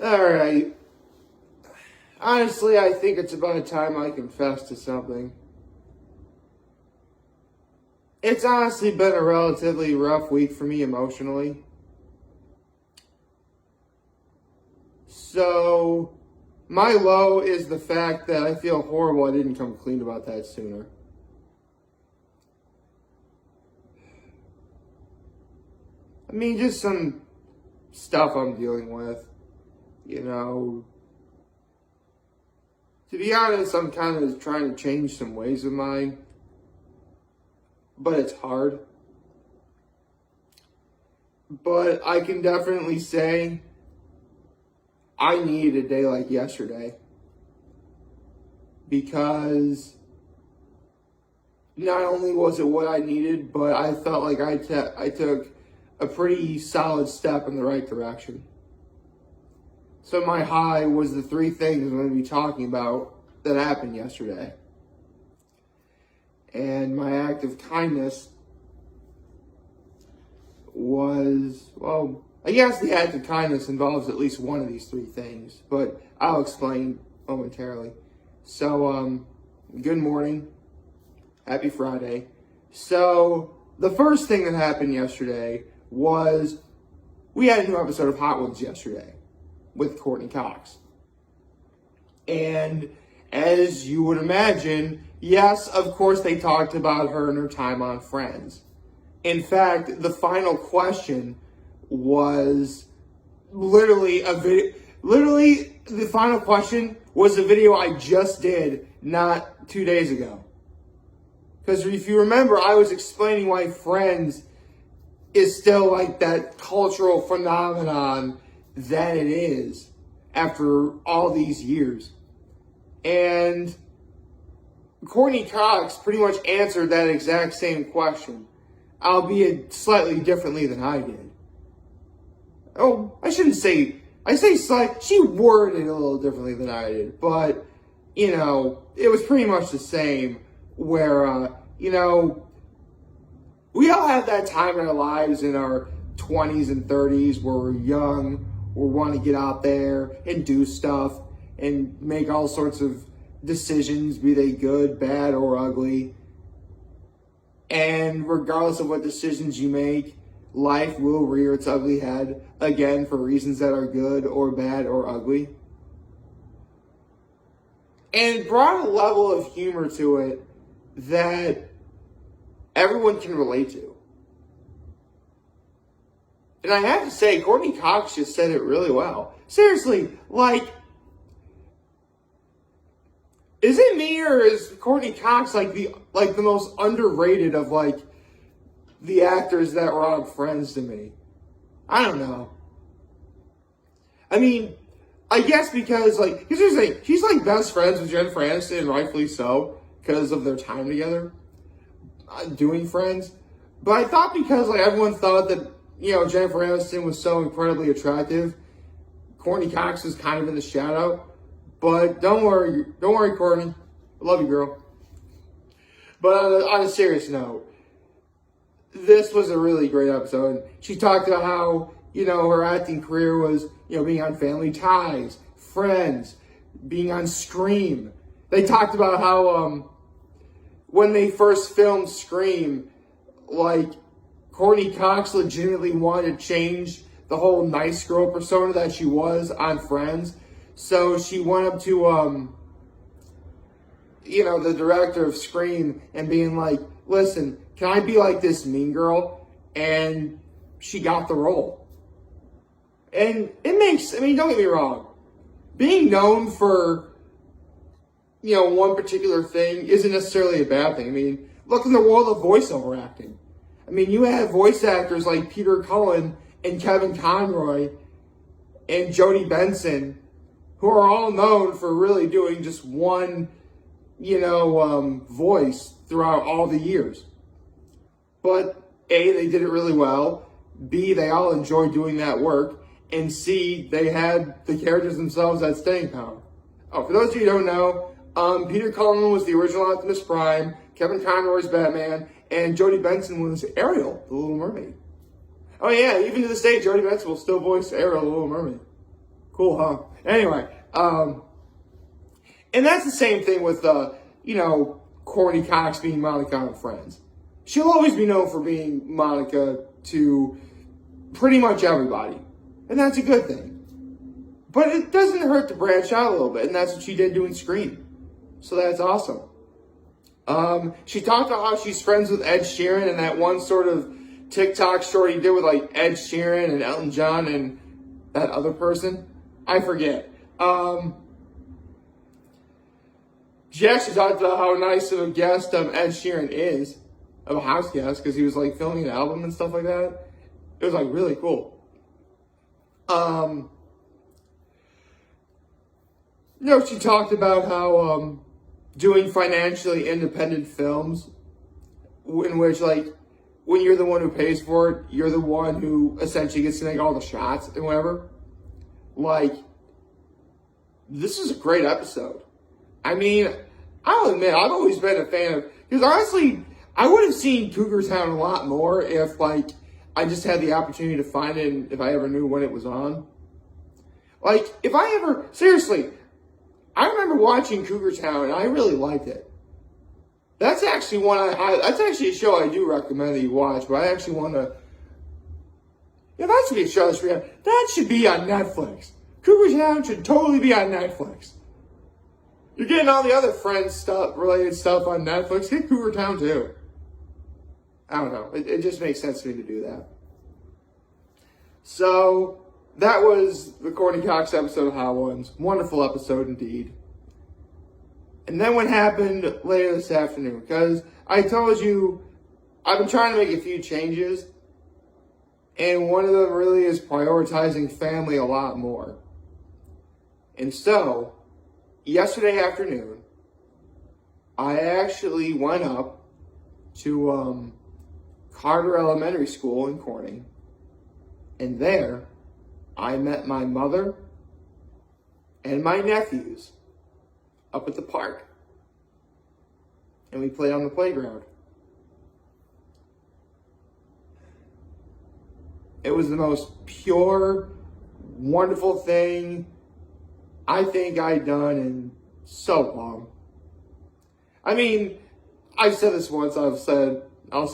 Alright. Honestly, I think it's about time I confess to something. It's honestly been a relatively rough week for me emotionally. So, my low is the fact that I feel horrible I didn't come clean about that sooner. I mean, just some stuff I'm dealing with. You know, to be honest, I'm kind of trying to change some ways of mine, but it's hard. But I can definitely say I needed a day like yesterday because not only was it what I needed, but I felt like I took a pretty solid step in the right direction. So my high was the three things I'm going to be talking about that happened yesterday. And my act of kindness was, well, I guess the act of kindness involves at least one of these three things, but I'll explain momentarily. So, good morning. Happy Friday. So, the first thing that happened yesterday was we had a new episode of Hot Ones yesterday with Courtney Cox. And as you would imagine, yes, of course they talked about her and her time on Friends. In fact, the final question was literally a video. Literally, the final question was a video I just did not 2 days ago. Because if you remember, I was explaining why Friends is still like that cultural phenomenon that it is after all these years. And Courtney Cox pretty much answered that exact same question, albeit slightly differently than I did. Oh, I say slight, she worded it a little differently than I did, but, you know, it was pretty much the same where, we all have that time in our lives in our 20s and 30s where we're young, we want to get out there and do stuff and make all sorts of decisions, be they good, bad, or ugly. And regardless of what decisions you make, life will rear its ugly head again for reasons that are good or bad or ugly. And it brought a level of humor to it that everyone can relate to. And I have to say, Courtney Cox just said it really well. Seriously, like, is it me or is Courtney Cox like the most underrated of like the actors that were on Friends to me? I don't know. I mean, I guess because like, here's the thing, she's like best friends with Jennifer Aniston, and rightfully so, because of their time together, doing Friends. But I thought because like everyone thought that, Jennifer Aniston was so incredibly attractive, Courtney Cox was kind of in the shadow. But don't worry, Courtney. I love you, girl. But on a serious note, this was a really great episode. She talked about how, her acting career was, being on Family Ties, Friends, being on Scream. They talked about how, when they first filmed Scream, like, Courtney Cox legitimately wanted to change the whole nice girl persona that she was on Friends. So she went up to, the director of Scream and being like, listen, can I be like this mean girl? And she got the role. And don't get me wrong. Being known for, one particular thing isn't necessarily a bad thing. I mean, look in the world of voiceover acting. I mean, you have voice actors like Peter Cullen and Kevin Conroy and Jodie Benson, who are all known for really doing just one, voice throughout all the years. But A, they did it really well. B, they all enjoyed doing that work. And C, they had the characters themselves at staying power. Oh, for those of you who don't know, Peter Cullen was the original Optimus Prime, Kevin Conroy's Batman, and Jodie Benson was Ariel, the Little Mermaid. Oh yeah, even to this day, Jodie Benson will still voice Ariel, the Little Mermaid. Cool, huh? Anyway, and that's the same thing with, Courtney Cox being Monica on Friends. She'll always be known for being Monica to pretty much everybody. And that's a good thing. But it doesn't hurt to branch out a little bit, and that's what she did doing Scream. So that's awesome. She talked about how she's friends with Ed Sheeran and that one sort of TikTok short he did with like Ed Sheeran and Elton John and that other person. I forget. She actually talked about how nice of a guest Ed Sheeran is, of a house guest, because he was like filming an album and stuff like that. It was like really cool. She talked about how doing financially independent films, in which like when you're the one who pays for it, you're the one who essentially gets to make all the shots and whatever. Like, this is a great episode. I mean, I'll admit, I've always been a fan of, because honestly, I would have seen Cougar Town a lot more if, like, I just had the opportunity to find it and if I ever knew when it was on. Like, seriously, I remember watching Cougar Town and I really liked it. That's actually that's actually a show I do recommend that you watch, but I actually want to, that should be a show that should be on Netflix. Cougar Town should totally be on Netflix. You're getting all the other Friends related stuff on Netflix. Get Cougar Town too. I don't know. It just makes sense to me to do that. So, that was the Courtney Cox episode of Hot Ones. Wonderful episode indeed. And then what happened later this afternoon? Because I told you, I've been trying to make a few changes. And one of them really is prioritizing family a lot more. And so, yesterday afternoon, I actually went up to Carter Elementary School in Corning. And there, I met my mother and my nephews up at the park. And we played on the playground. It was the most pure, wonderful thing I think I'd done in so long. I mean, I've said this once, I'll say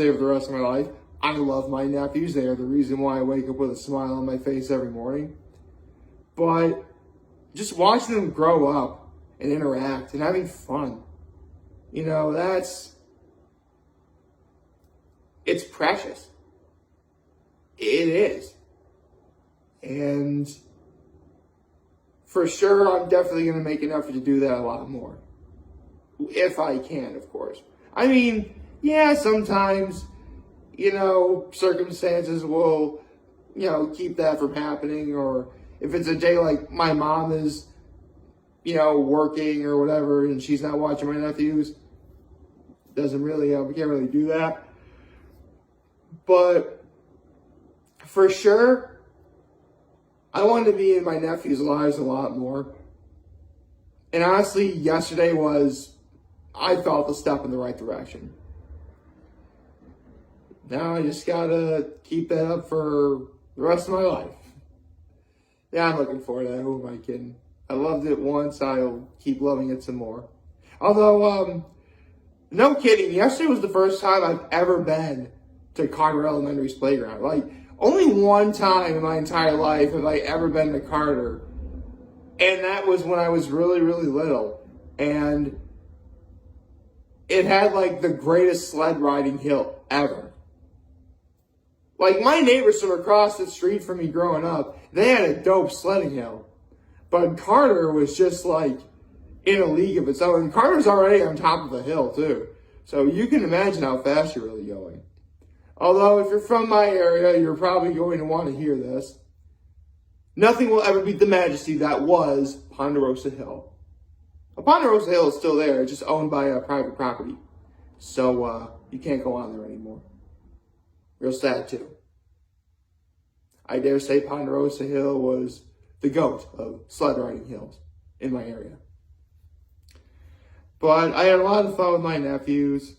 it for the rest of my life. I love my nephews. They are the reason why I wake up with a smile on my face every morning. But just watching them grow up and interact and having fun, it's precious. It is. And for sure, I'm definitely going to make an effort to do that a lot more. If I can, of course. I mean, yeah, sometimes, circumstances will, keep that from happening. Or if it's a day like my mom is, working or whatever, and she's not watching my nephews, we can't really do that. But for sure, I wanted to be in my nephews' lives a lot more. And honestly, yesterday I felt a step in the right direction. Now I just gotta keep that up for the rest of my life. Yeah, I'm looking forward to that. Who am I kidding? I loved it once, I'll keep loving it some more. Although, no kidding, yesterday was the first time I've ever been to Carter Elementary's playground. Like, only one time in my entire life have I ever been to Carter. And that was when I was really, really little. And it had like the greatest sled riding hill ever. Like, my neighbors from across the street from me growing up, they had a dope sledding hill. But Carter was just like in a league of its own. And Carter's already on top of the hill too. So you can imagine how fast you're really going. Although, if you're from my area, you're probably going to want to hear this. Nothing will ever beat the majesty that was Ponderosa Hill. Ponderosa Hill is still there, it's just owned by a private property. So, you can't go on there anymore. Real sad, too. I dare say Ponderosa Hill was the GOAT of sled riding hills in my area. But I had a lot of fun with my nephews.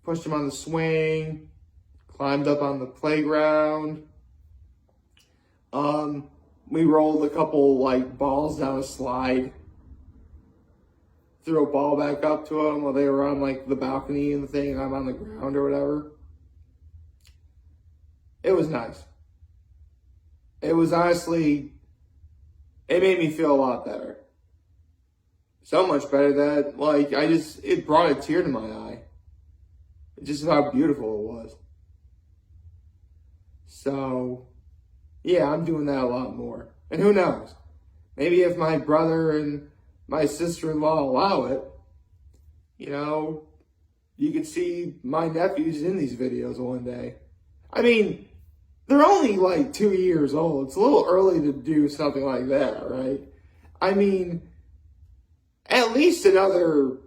Pushed them on the swing, climbed up on the playground. We rolled a couple, like, balls down a slide. Threw a ball back up to them while they were on, like, the balcony and the thing, and I'm on the ground or whatever. It was nice. It was honestly, it made me feel a lot better. So much better that, like, it brought a tear to my eye. Just how beautiful it was. So, yeah, I'm doing that a lot more. And who knows? Maybe if my brother and my sister-in-law allow it, you know, you could see my nephews in these videos one day. I mean, they're only like 2 years old. It's a little early to do something like that, right? I mean, at least another,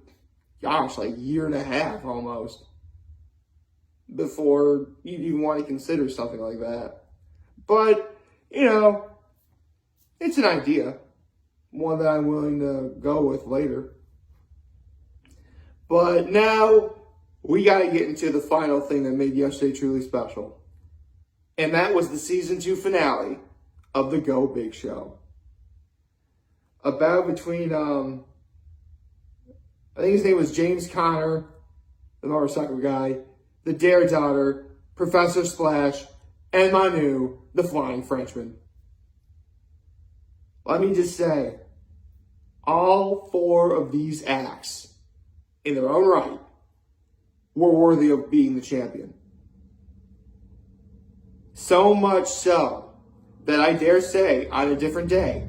like year and a half almost before you even want to consider something like that. But, you know, it's an idea. One that I'm willing to go with later. But now we got to get into the final thing that made yesterday truly special. And that was the season 2 finale of the Go Big Show. A battle between, I think his name was James Conner, the motorcycle guy, the Dare Daughter, Professor Splash, and Manu, the Flying Frenchman. Let me just say, all 4 of these acts, in their own right, were worthy of being the champion. So much so that I dare say, on a different day,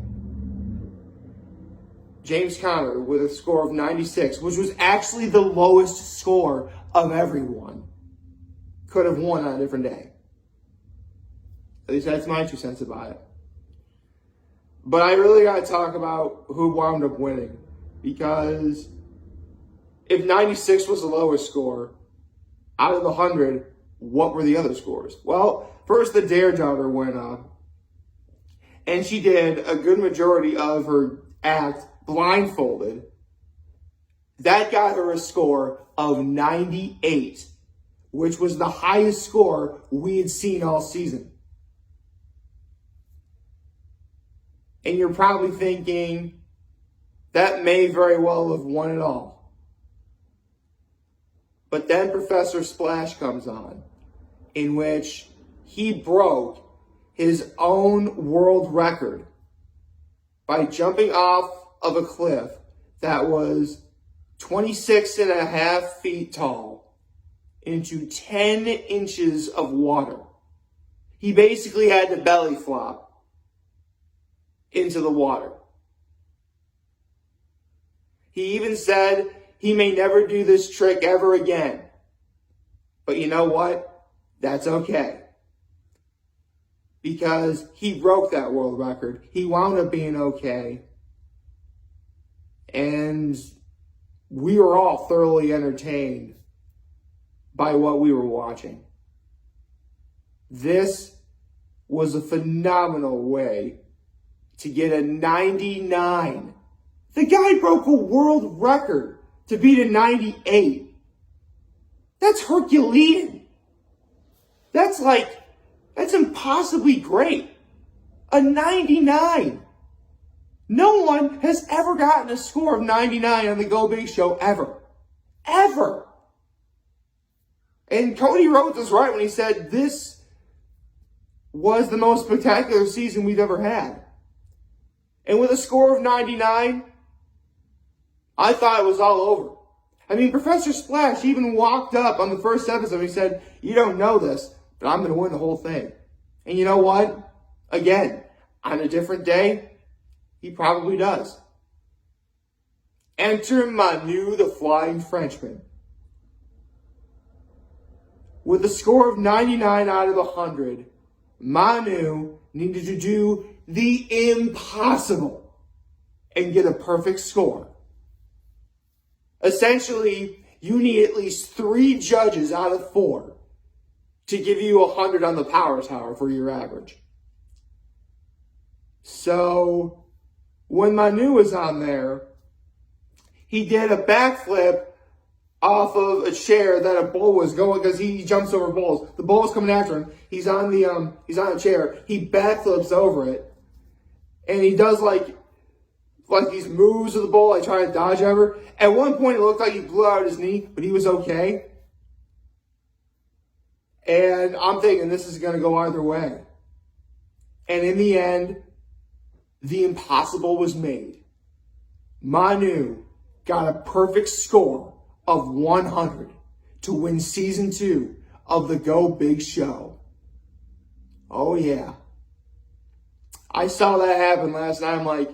James Conner with a score of 96, which was actually the lowest score of everyone, could have won on a different day. At least that's my 2 cents about it. But I really got to talk about who wound up winning. Because if 96 was the lowest score, out of the 100, what were the other scores? Well, first the Dare Daughter went up. And she did a good majority of her act blindfolded. That got her a score of 98, which was the highest score we had seen all season. And you're probably thinking, that may very well have won it all. But then Professor Splash comes on, in which he broke his own world record by jumping off of a cliff that was 26.5 feet tall into 10 inches of water. He basically had to belly flop into the water. He even said he may never do this trick ever again. But you know what? That's okay. Because he broke that world record. He wound up being okay. And we were all thoroughly entertained by what we were watching. This was a phenomenal way to get a 99. The guy broke a world record to beat a 98. That's Herculean. That's impossibly great. A 99. No one has ever gotten a score of 99 on the Go Big Show ever. Ever. And Cody Rhodes was right when he said this was the most spectacular season we've ever had. And with a score of 99, I thought it was all over. I mean, Professor Splash even walked up on the first episode and he said, "You don't know this, but I'm going to win the whole thing." And you know what? Again, on a different day, he probably does. Enter Manu, the Flying Frenchman. With a score of 99 out of 100, Manu needed to do the impossible and get a perfect score. Essentially, you need at least 3 judges out of 4 to give you 100 on the power tower for your average. So, when Manu was on there, he did a backflip off of a chair that a bull was going, because he jumps over bulls. The bull is coming after him. He's on a chair. He backflips over it. and he does like these moves with the ball, like trying to dodge over. At one point, it looked like he blew out his knee, but he was okay. And I'm thinking this is going to go either way. And in the end, the impossible was made. Manu got a perfect score of 100 to win season 2 of the Go Big Show. Oh yeah. I saw that happen last night. I'm like,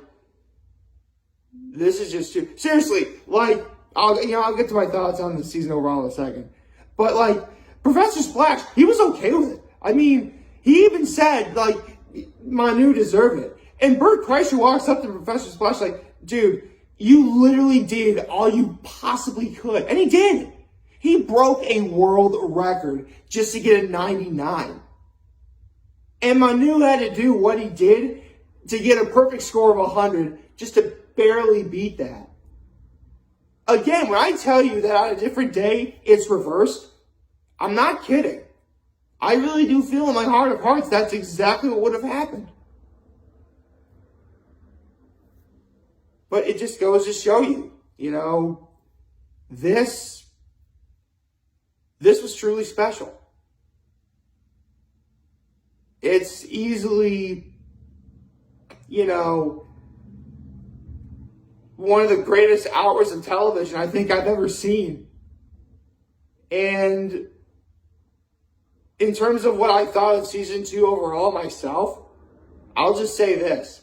this is just too seriously, like, I'll get to my thoughts on the season overall in a second. But like, Professor Splash, he was okay with it. I mean, he even said, like, Manu deserved it. And Bert Kreischer walks up to Professor Splash like, dude, you literally did all you possibly could. And he did. He broke a world record just to get a 99. And Manu had to do what he did to get a perfect score of 100 just to barely beat that. Again, when I tell you that on a different day, it's reversed, I'm not kidding. I really do feel in my heart of hearts that's exactly what would have happened. But it just goes to show you, this was truly special. It's easily, one of the greatest hours of television I think I've ever seen. And in terms of what I thought of season 2 overall myself, I'll just say this.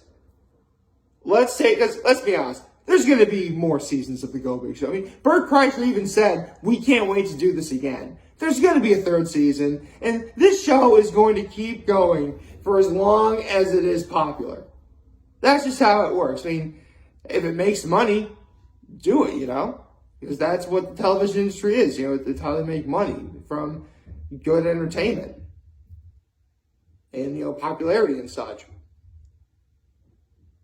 Let's be honest, there's going to be more seasons of the Go Big Show. I mean, Bert Kreischer even said, we can't wait to do this again. There's going to be a 3rd season, and this show is going to keep going for as long as it is popular. That's just how it works. I mean, if it makes money, do it, because that's what the television industry is. It's how they make money from good entertainment and, popularity and such.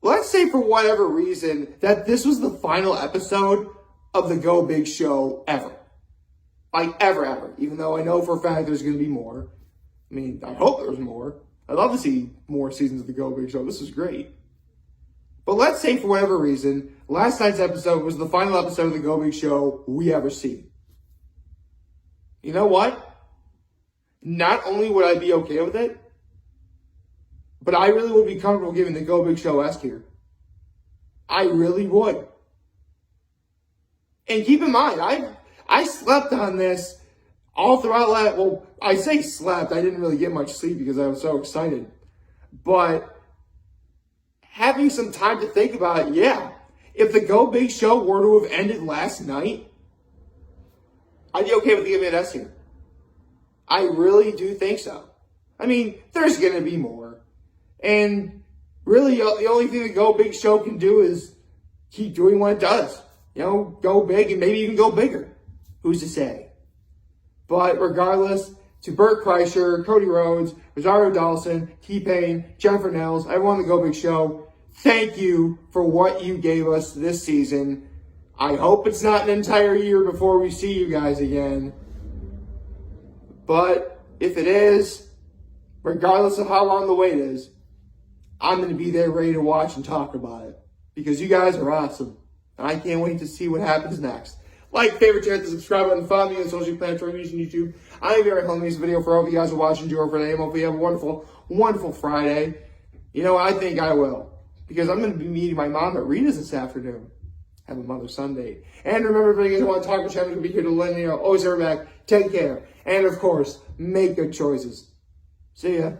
Let's say for whatever reason that this was the final episode of the Go Big Show ever. Like, ever. Even though I know for a fact there's going to be more. I mean, I hope there's more. I'd love to see more seasons of the Go Big Show. This is great. But let's say for whatever reason, last night's episode was the final episode of the Go Big Show we ever see. You know what? Not only would I be okay with it, but I really would be comfortable giving the Go Big Show S tier. I really would. And keep in mind, I slept on this all throughout I say slept, I didn't really get much sleep because I was so excited. But having some time to think about it, yeah. If the Go Big Show were to have ended last night, I'd be okay with giving it S tier. I really do think so. I mean, there's going to be more. And really, the only thing the Go Big Show can do is keep doing what it does. Go big and maybe even go bigger. Who's to say? But regardless, to Bert Kreischer, Cody Rhodes, Rosario Dawson, T-Pain, Jennifer Nels, everyone on the Go Big Show, thank you for what you gave us this season. I hope it's not an entire year before we see you guys again. But if it is, regardless of how long the wait is, I'm going to be there ready to watch and talk about it. Because you guys are awesome. And I can't wait to see what happens next. Like, favorite, share, the subscribe button, follow me on social platforms using YouTube. I'm very home this video for all of you guys who are watching. Enjoy for today. Hopefully you have a wonderful, wonderful Friday. I think I will. Because I'm going to be meeting my mom at Rita's this afternoon. Have a Mother's Sunday. And remember, if you guys want to talk to channel, be here to let me know. Always have your back. Take care. And of course, make good choices. See ya.